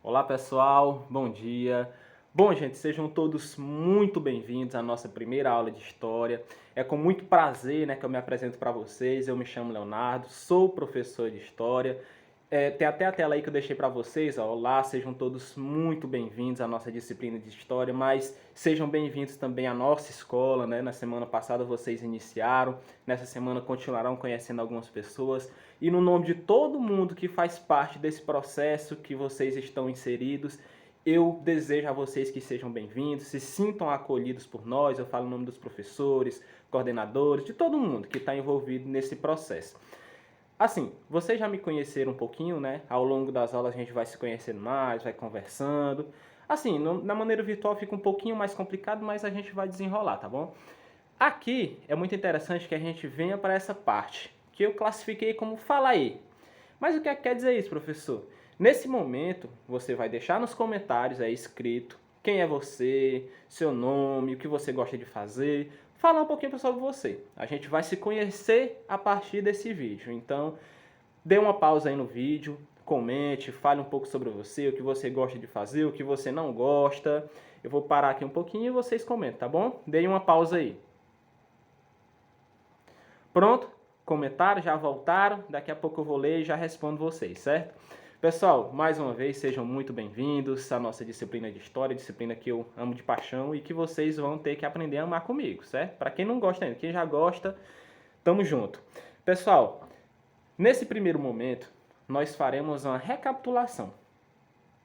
Olá pessoal, bom dia. Bom gente, sejam todos muito bem-vindos à nossa primeira aula de História. É com muito prazer que eu me apresento para vocês. Eu me chamo Leonardo, sou professor de História. Tem até a tela aí que eu deixei para vocês. Olá, sejam todos muito bem-vindos à nossa disciplina de História, mas sejam bem-vindos também à nossa escola. Na semana passada vocês iniciaram, nessa semana continuarão conhecendo algumas pessoas. E no nome de todo mundo que faz parte desse processo que vocês estão inseridos, eu desejo a vocês que sejam bem-vindos, se sintam acolhidos por nós. Eu falo em nome dos professores, coordenadores, de todo mundo que está envolvido nesse processo. Assim, vocês já me conheceram um pouquinho, Ao longo das aulas a gente vai se conhecendo mais, vai conversando. Assim, na maneira virtual fica um pouquinho mais complicado, mas a gente vai desenrolar, tá bom? Aqui é muito interessante que a gente venha para essa parte, que eu classifiquei como fala aí. Mas o que é que quer dizer isso, professor? Nesse momento, você vai deixar nos comentários aí escrito quem é você, seu nome, o que você gosta de fazer, falar um pouquinho sobre você. A gente vai se conhecer a partir desse vídeo. Então, dê uma pausa aí no vídeo, comente, fale um pouco sobre você, o que você gosta de fazer, o que você não gosta. Eu vou parar aqui um pouquinho e vocês comentam, tá bom? Deem uma pausa aí. Pronto? Comentaram, já voltaram? Daqui a pouco eu vou ler e já respondo vocês, certo? Pessoal, mais uma vez, sejam muito bem-vindos à nossa disciplina de História, disciplina que eu amo de paixão e que vocês vão ter que aprender a amar comigo, certo? Para quem não gosta ainda, quem já gosta, tamo junto. Pessoal, nesse primeiro momento, nós faremos uma recapitulação.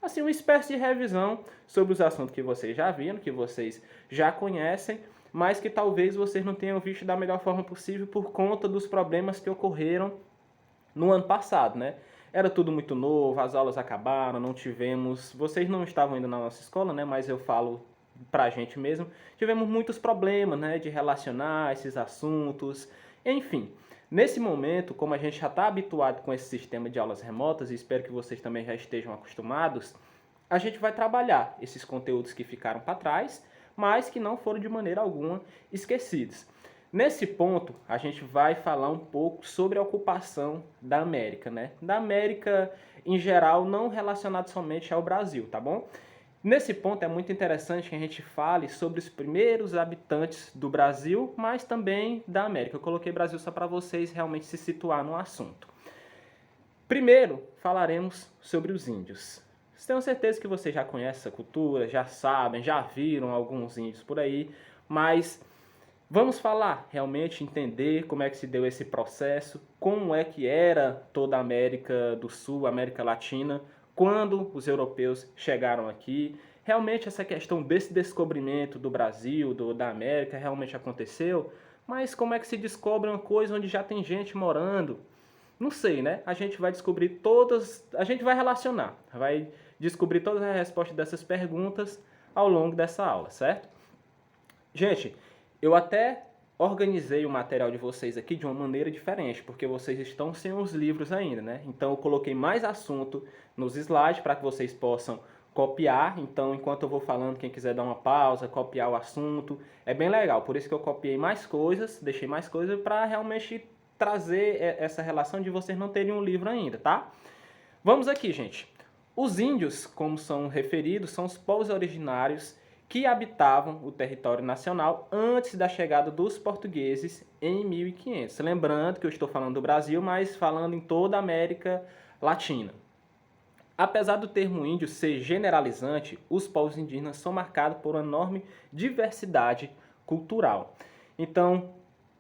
Assim, uma espécie de revisão sobre os assuntos que vocês já viram, que vocês já conhecem, mas que talvez vocês não tenham visto da melhor forma possível por conta dos problemas que ocorreram no ano passado, Era tudo muito novo, as aulas acabaram, não tivemos... Vocês não estavam ainda na nossa escola, Mas eu falo pra gente mesmo. Tivemos muitos problemas, de relacionar esses assuntos, enfim. Nesse momento, como a gente já está habituado com esse sistema de aulas remotas, e espero que vocês também já estejam acostumados, a gente vai trabalhar esses conteúdos que ficaram para trás, mas que não foram de maneira alguma esquecidos. Nesse ponto, a gente vai falar um pouco sobre a ocupação da América, Da América em geral, não relacionado somente ao Brasil, tá bom? Nesse ponto é muito interessante que a gente fale sobre os primeiros habitantes do Brasil, mas também da América. Eu coloquei Brasil só para vocês realmente se situar no assunto. Primeiro, falaremos sobre os índios. Tenho certeza que vocês já conhecem essa cultura, já sabem, já viram alguns índios por aí, mas vamos falar, realmente entender como é que se deu esse processo, como é que era toda a América do Sul, América Latina, quando os europeus chegaram aqui. Realmente essa questão desse descobrimento do Brasil, da América, realmente aconteceu, mas como é que se descobre uma coisa onde já tem gente morando? Não sei, A gente vai descobrir a gente vai relacionar, vai descobrir todas as respostas dessas perguntas ao longo dessa aula, certo? Gente, eu até organizei o material de vocês aqui de uma maneira diferente, porque vocês estão sem os livros ainda, Então eu coloquei mais assunto nos slides para que vocês possam copiar. Então, enquanto eu vou falando, quem quiser dar uma pausa, copiar o assunto, é bem legal. Por isso que eu copiei mais coisas, deixei mais coisas para realmente trazer essa relação de vocês não terem um livro ainda, tá? Vamos aqui, gente. Os índios, como são referidos, são os povos originários que habitavam o território nacional antes da chegada dos portugueses em 1500. Lembrando que eu estou falando do Brasil, mas falando em toda a América Latina. Apesar do termo índio ser generalizante, os povos indígenas são marcados por uma enorme diversidade cultural. Então,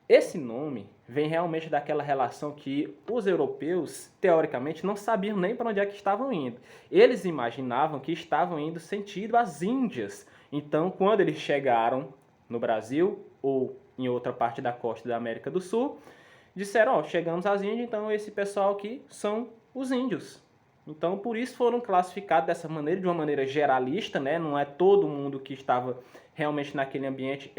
esse nome vem realmente daquela relação que os europeus, teoricamente, não sabiam nem para onde é que estavam indo. Eles imaginavam que estavam indo sentido às Índias. Então, quando eles chegaram no Brasil ou em outra parte da costa da América do Sul, disseram, chegamos às Índias, então esse pessoal aqui são os índios. Então, por isso foram classificados dessa maneira, de uma maneira geralista, Não é todo mundo que estava realmente naquele ambiente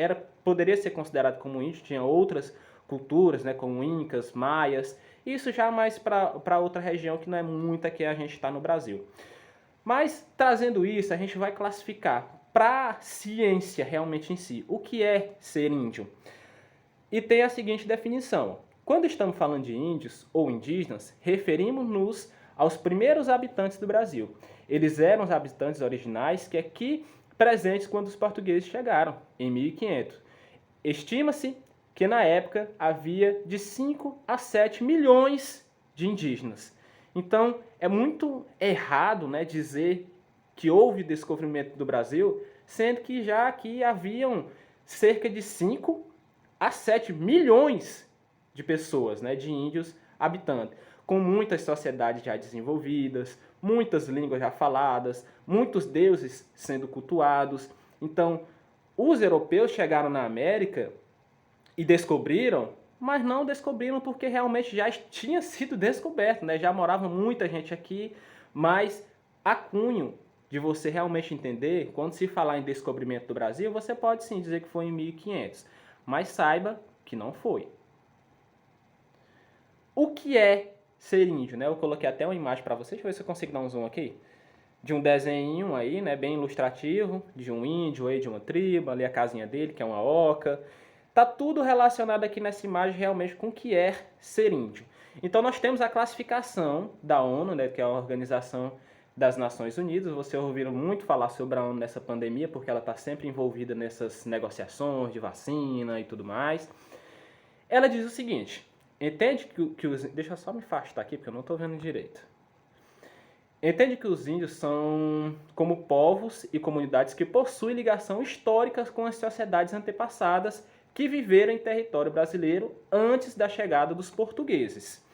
poderia ser considerado como índio, tinha outras culturas, como incas, maias, isso já mais para outra região que não é muito aqui a gente está no Brasil. Mas, trazendo isso, a gente vai classificar para a ciência realmente em si, o que é ser índio. E tem a seguinte definição. Quando estamos falando de índios ou indígenas, referimos-nos aos primeiros habitantes do Brasil. Eles eram os habitantes originais que aqui presentes quando os portugueses chegaram, em 1500. Estima-se que na época havia de 5 a 7 milhões de indígenas. Então, é muito errado, né, dizer que houve descobrimento do Brasil, sendo que já aqui haviam cerca de 5 a 7 milhões de pessoas, né, de índios habitantes, com muitas sociedades já desenvolvidas, muitas línguas já faladas, muitos deuses sendo cultuados. Então, os europeus chegaram na América e descobriram, mas não descobriram porque realmente já tinha sido descoberto, né? Já morava muita gente aqui, mas a cunho de você realmente entender, quando se falar em descobrimento do Brasil, você pode sim dizer que foi em 1500, mas saiba que não foi. O que é ser índio, né? Eu coloquei até uma imagem para vocês, deixa eu ver se eu consigo dar um zoom aqui, de um desenho aí, né, bem ilustrativo, de um índio aí, de uma tribo, ali a casinha dele, que é uma oca. Tá tudo relacionado aqui nessa imagem realmente com o que é ser índio. Então nós temos a classificação da ONU, né, que é a Organização das Nações Unidas. Vocês ouviram muito falar sobre a ONU nessa pandemia, porque ela está sempre envolvida nessas negociações de vacina e tudo mais. Ela diz o seguinte, entende que os... Deixa eu só me afastar aqui, porque eu não estou vendo direito. Entende que os índios são como povos e comunidades que possuem ligação histórica com as sociedades antepassadas que viveram em território brasileiro antes da chegada dos portugueses.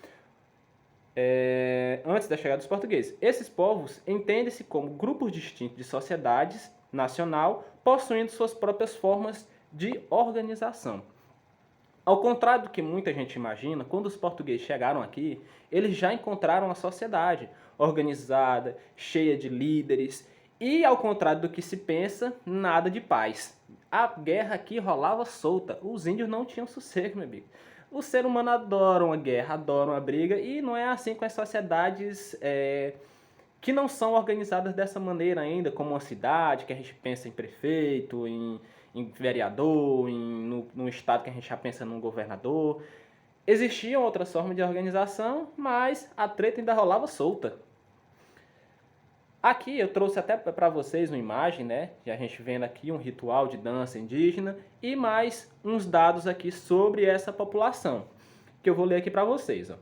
Esses povos entendem-se como grupos distintos de sociedades nacional, possuindo suas próprias formas de organização. Ao contrário do que muita gente imagina, quando os portugueses chegaram aqui, eles já encontraram a sociedade organizada, cheia de líderes, e ao contrário do que se pensa, nada de paz. A guerra aqui rolava solta, os índios não tinham sossego, meu amigo. O ser humano adora uma guerra, adora uma briga, e não é assim com as sociedades que não são organizadas dessa maneira ainda, como uma cidade, que a gente pensa em prefeito, em vereador, num estado que a gente já pensa num governador. Existiam outras formas de organização, mas a treta ainda rolava solta. Aqui eu trouxe até para vocês uma imagem, né? De a gente vendo aqui um ritual de dança indígena e mais uns dados aqui sobre essa população, que eu vou ler aqui para vocês. Ó.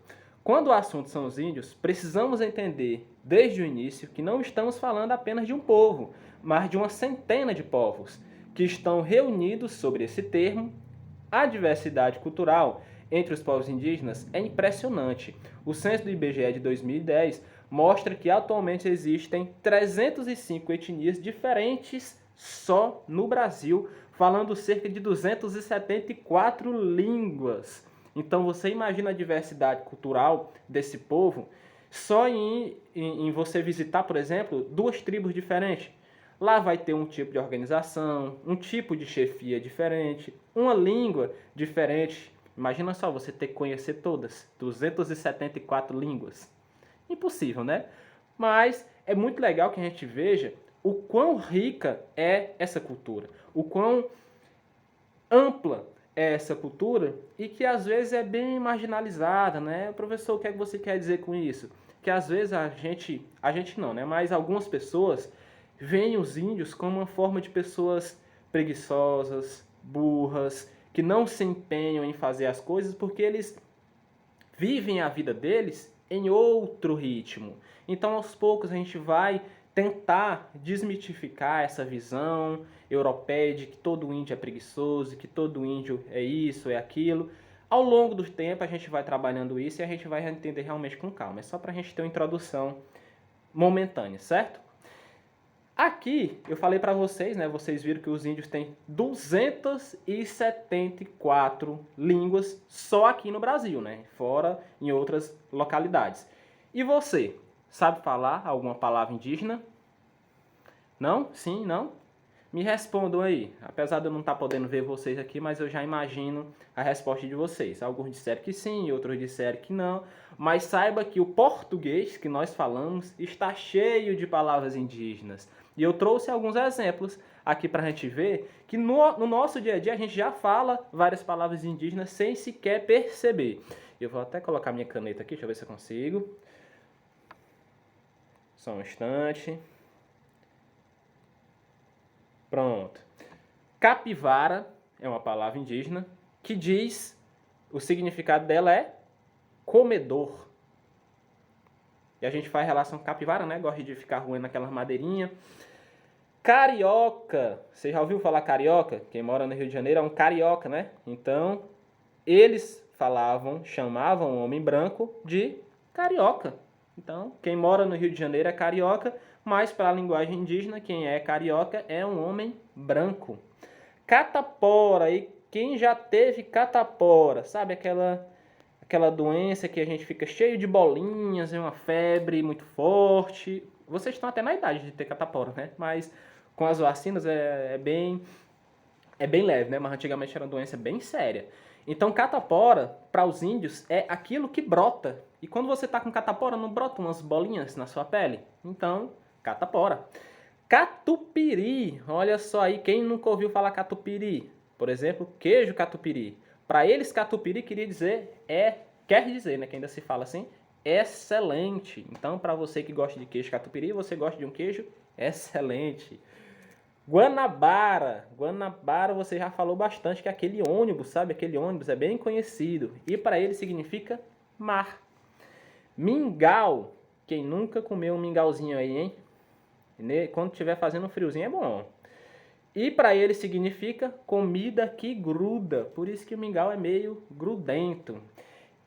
Quando o assunto são os índios, precisamos entender desde o início que não estamos falando apenas de um povo, mas de uma centena de povos que estão reunidos sobre esse termo. A diversidade cultural entre os povos indígenas é impressionante. O censo do IBGE de 2010 mostra que atualmente existem 305 etnias diferentes só no Brasil, falando cerca de 274 línguas. Então você imagina a diversidade cultural desse povo só em você visitar, por exemplo, 2 tribos diferentes. Lá vai ter um tipo de organização, um tipo de chefia diferente, uma língua diferente. Imagina só você ter que conhecer todas, 274 línguas. Impossível, né? Mas é muito legal que a gente veja o quão rica é essa cultura, o quão ampla é essa cultura e que às vezes é bem marginalizada, né? Professor, o que é que você quer dizer com isso? Que às vezes a gente não, né? Mas algumas pessoas veem os índios como uma forma de pessoas preguiçosas, burras, que não se empenham em fazer as coisas porque eles vivem a vida deles em outro ritmo. Então, aos poucos, a gente vai tentar desmitificar essa visão europeia de que todo índio é preguiçoso, que todo índio é isso, é aquilo. Ao longo do tempo, a gente vai trabalhando isso e a gente vai entender realmente com calma. É só para a gente ter uma introdução momentânea, certo? Aqui, eu falei para vocês, né? Vocês viram que os índios têm 274 línguas só aqui no Brasil, né? Fora em outras localidades. E você, sabe falar alguma palavra indígena? Não? Sim? Não? Me respondam aí. Apesar de eu não estar podendo ver vocês aqui, mas eu já imagino a resposta de vocês. Alguns disseram que sim, outros disseram que não. Mas saiba que o português que nós falamos está cheio de palavras indígenas. E eu trouxe alguns exemplos aqui para a gente ver que no nosso dia a dia a gente já fala várias palavras indígenas sem sequer perceber. Eu vou até colocar minha caneta aqui, deixa eu ver se eu consigo. Só um instante. Pronto. Capivara é uma palavra indígena que diz, o significado dela é comedor. E a gente faz relação com capivara, né? Gosta de ficar roendo aquelas madeirinhas. Carioca. Você já ouviu falar carioca? Quem mora no Rio de Janeiro é um carioca, né? Então, eles chamavam o homem branco de carioca. Então, quem mora no Rio de Janeiro é carioca, mas para a linguagem indígena, quem é carioca é um homem branco. Catapora, e quem já teve catapora, sabe aquela doença que a gente fica cheio de bolinhas, é uma febre muito forte. Vocês estão até na idade de ter catapora, né? Mas com as vacinas é bem leve, né? Mas antigamente era uma doença bem séria. Então, catapora, para os índios, é aquilo que brota. E quando você está com catapora, não brota umas bolinhas na sua pele? Então, catapora. Catupiry, olha só aí, quem nunca ouviu falar catupiry? Por exemplo, queijo catupiry. Para eles, catupiry quer dizer, né, que ainda se fala assim, excelente. Então, para você que gosta de queijo catupiry, você gosta de um queijo excelente. Guanabara você já falou bastante, que é aquele ônibus, sabe? Aquele ônibus é bem conhecido. E para ele significa mar. Mingau, quem nunca comeu um mingauzinho aí, hein? Quando estiver fazendo um friozinho é bom. E para ele significa comida que gruda. Por isso que o mingau é meio grudento.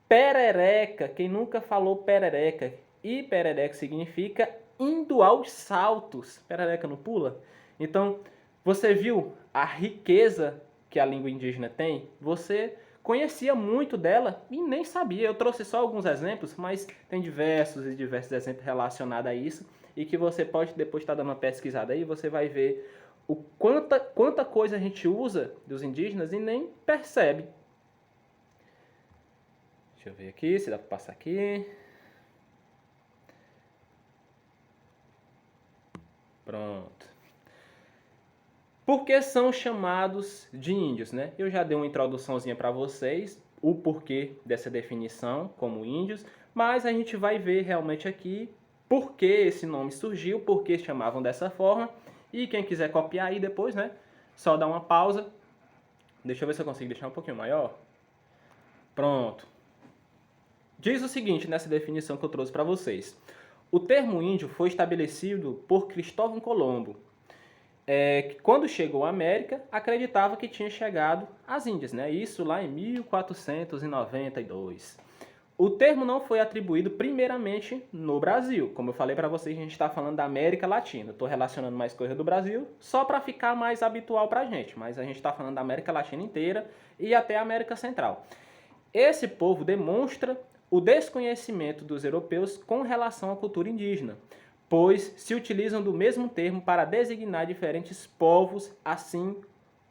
Perereca. Quem nunca falou perereca? E perereca significa indo aos saltos. Perereca não pula? Então, você viu a riqueza que a língua indígena tem? Você conhecia muito dela e nem sabia. Eu trouxe só alguns exemplos, mas tem diversos exemplos relacionados a isso e que você pode depois estar dando uma pesquisada aí, você vai ver quanta coisa a gente usa dos indígenas e nem percebe. Deixa eu ver aqui, se dá para passar aqui. Pronto. Por que são chamados de índios, né? Eu já dei uma introduçãozinha para vocês, o porquê dessa definição como índios, mas a gente vai ver realmente aqui por que esse nome surgiu, por que chamavam dessa forma, e quem quiser copiar aí depois, né? Só dá uma pausa. Deixa eu ver se eu consigo deixar um pouquinho maior. Pronto. Diz o seguinte nessa definição que eu trouxe para vocês. O termo índio foi estabelecido por Cristóvão Colombo. Quando chegou à América, acreditava que tinha chegado às Índias, né? Isso lá em 1492. O termo não foi atribuído primeiramente no Brasil. Como eu falei para vocês, a gente está falando da América Latina. Estou relacionando mais coisa do Brasil, só para ficar mais habitual para a gente. Mas a gente está falando da América Latina inteira e até a América Central. Esse povo demonstra o desconhecimento dos europeus com relação à cultura indígena, pois se utilizam do mesmo termo para designar diferentes povos, assim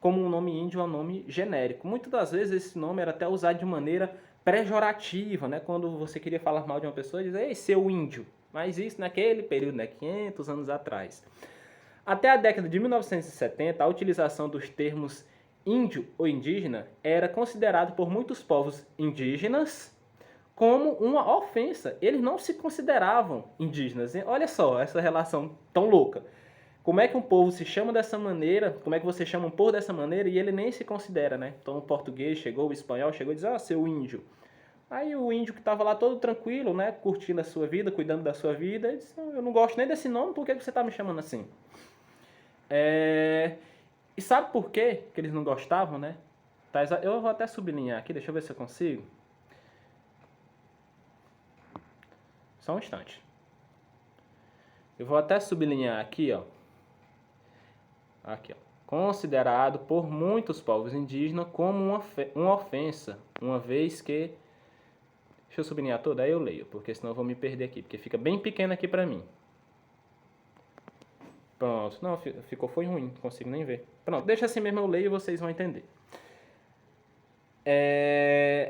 como o nome índio é um nome genérico. Muitas das vezes esse nome era até usado de maneira pejorativa, né? Quando você queria falar mal de uma pessoa, dizer, ei, seu índio. Mas isso naquele período, né? 500 anos atrás. Até a década de 1970, a utilização dos termos índio ou indígena era considerado por muitos povos indígenas como uma ofensa. Eles não se consideravam indígenas. Olha só essa relação tão louca. Como é que um povo se chama dessa maneira, como é que você chama um povo dessa maneira e ele nem se considera, né? Então o português chegou, o espanhol chegou e diz, seu índio. Aí o índio que estava lá todo tranquilo, né, curtindo a sua vida, cuidando da sua vida, disse, eu não gosto nem desse nome, por que você está me chamando assim? E sabe por quê que eles não gostavam, né? Eu vou até sublinhar aqui, deixa eu ver se eu consigo. Só um instante. Eu vou até sublinhar aqui, ó. Aqui, ó. Considerado por muitos povos indígenas como uma ofensa, uma vez que... Deixa eu sublinhar toda, aí eu leio, porque senão eu vou me perder aqui, porque fica bem pequeno aqui pra mim. Pronto. Não, foi ruim, não consigo nem ver. Pronto, deixa assim mesmo, eu leio e vocês vão entender.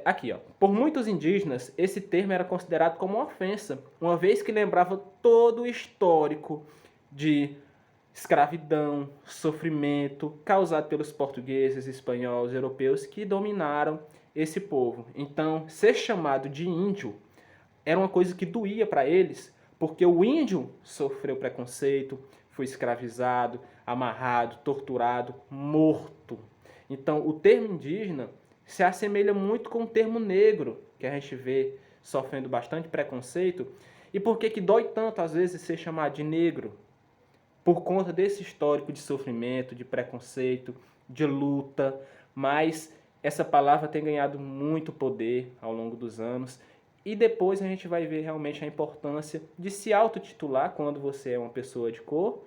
Aqui, ó. Por muitos indígenas, esse termo era considerado como uma ofensa, uma vez que lembrava todo o histórico de escravidão, sofrimento causado pelos portugueses, espanhóis, europeus que dominaram esse povo. Então, ser chamado de índio era uma coisa que doía para eles, Porque o índio sofreu preconceito, foi escravizado, amarrado, torturado, morto. Então, o termo indígena se assemelha muito com o termo negro, que a gente vê sofrendo bastante preconceito. E por que dói tanto, às vezes, ser chamado de negro? Por conta desse histórico de sofrimento, de preconceito, de luta, mas essa palavra tem ganhado muito poder ao longo dos anos. E depois a gente vai ver realmente a importância de se autotitular quando você é uma pessoa de cor,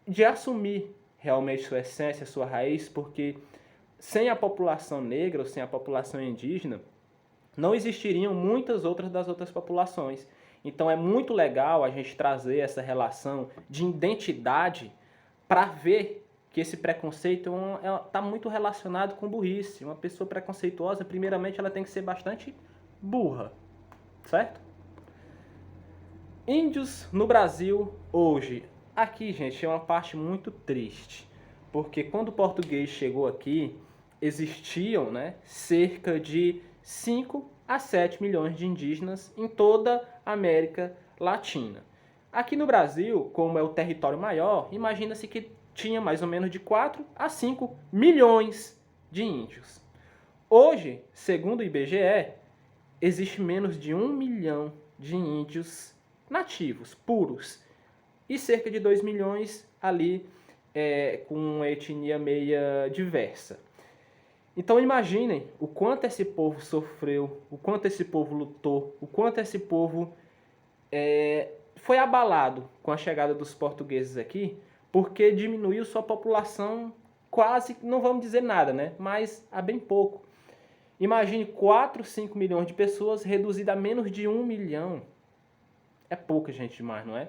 de assumir realmente sua essência, sua raiz, porque sem a população negra ou sem a população indígena, não existiriam muitas das outras populações. Então é muito legal a gente trazer essa relação de identidade para ver que esse preconceito está muito relacionado com burrice. Uma pessoa preconceituosa, primeiramente, ela tem que ser bastante burra, certo? Índios no Brasil hoje. Aqui, gente, é uma parte muito triste, porque quando o português chegou aqui, existiam, né, cerca de 5 a 7 milhões de indígenas em toda a América Latina. Aqui no Brasil, como é o território maior, imagina-se que tinha mais ou menos de 4 a 5 milhões de índios. Hoje, segundo o IBGE, existe menos de 1 milhão de índios nativos, puros, e cerca de 2 milhões ali com uma etnia meia diversa. Então imaginem o quanto esse povo sofreu, o quanto esse povo lutou, o quanto esse povo foi abalado com a chegada dos portugueses aqui, porque diminuiu sua população quase, não vamos dizer nada, né? Mas a bem pouco. Imagine 4, 5 milhões de pessoas reduzida a menos de 1 milhão. É pouca gente demais, não é?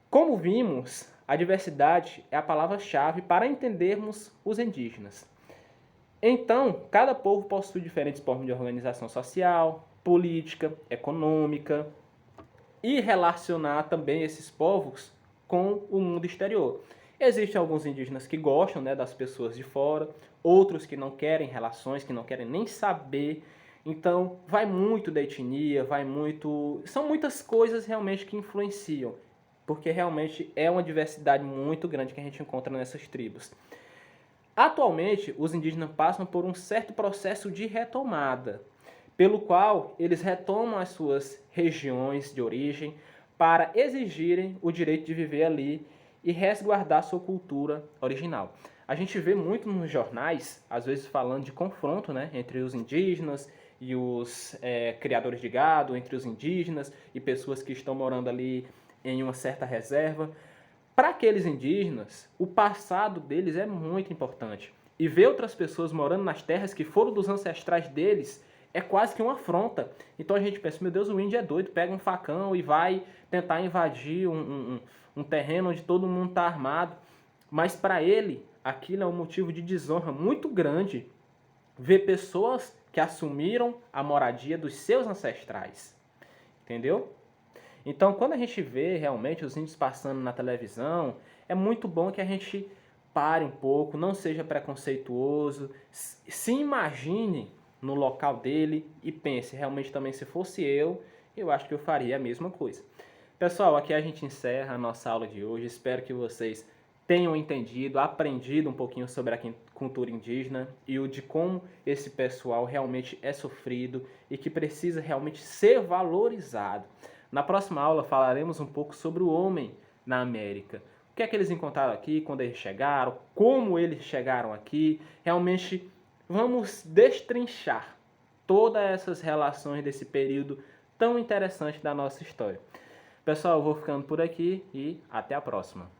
Como vimos, a diversidade é a palavra-chave para entendermos os indígenas. Então, cada povo possui diferentes formas de organização social, política, econômica e relacionar também esses povos com o mundo exterior. Existem alguns indígenas que gostam, né, das pessoas de fora, outros que não querem relações, que não querem nem saber. Então, vai muito da etnia, vai muito... São muitas coisas realmente que influenciam, porque realmente é uma diversidade muito grande que a gente encontra nessas tribos. Atualmente, os indígenas passam por um certo processo de retomada, pelo qual eles retomam as suas regiões de origem para exigirem o direito de viver ali e resguardar sua cultura original. A gente vê muito nos jornais, às vezes falando de confronto, né, entre os indígenas e os criadores de gado, entre os indígenas e pessoas que estão morando ali em uma certa reserva. Para aqueles indígenas, o passado deles é muito importante. E ver outras pessoas morando nas terras que foram dos ancestrais deles é quase que uma afronta. Então a gente pensa, meu Deus, o índio é doido, pega um facão e vai tentar invadir um terreno onde todo mundo está armado. Mas para ele, aquilo é um motivo de desonra muito grande ver pessoas que assumiram a moradia dos seus ancestrais. Entendeu? Então, quando a gente vê realmente os índios passando na televisão, é muito bom que a gente pare um pouco, não seja preconceituoso, se imagine no local dele e pense, realmente também se fosse eu acho que eu faria a mesma coisa. Pessoal, aqui a gente encerra a nossa aula de hoje. Espero que vocês tenham entendido, aprendido um pouquinho sobre a cultura indígena e o de como esse pessoal realmente é sofrido e que precisa realmente ser valorizado. Na próxima aula falaremos um pouco sobre o homem na América. O que é que eles encontraram aqui, quando eles chegaram, como eles chegaram aqui. Realmente vamos destrinchar todas essas relações desse período tão interessante da nossa história. Pessoal, eu vou ficando por aqui e até a próxima.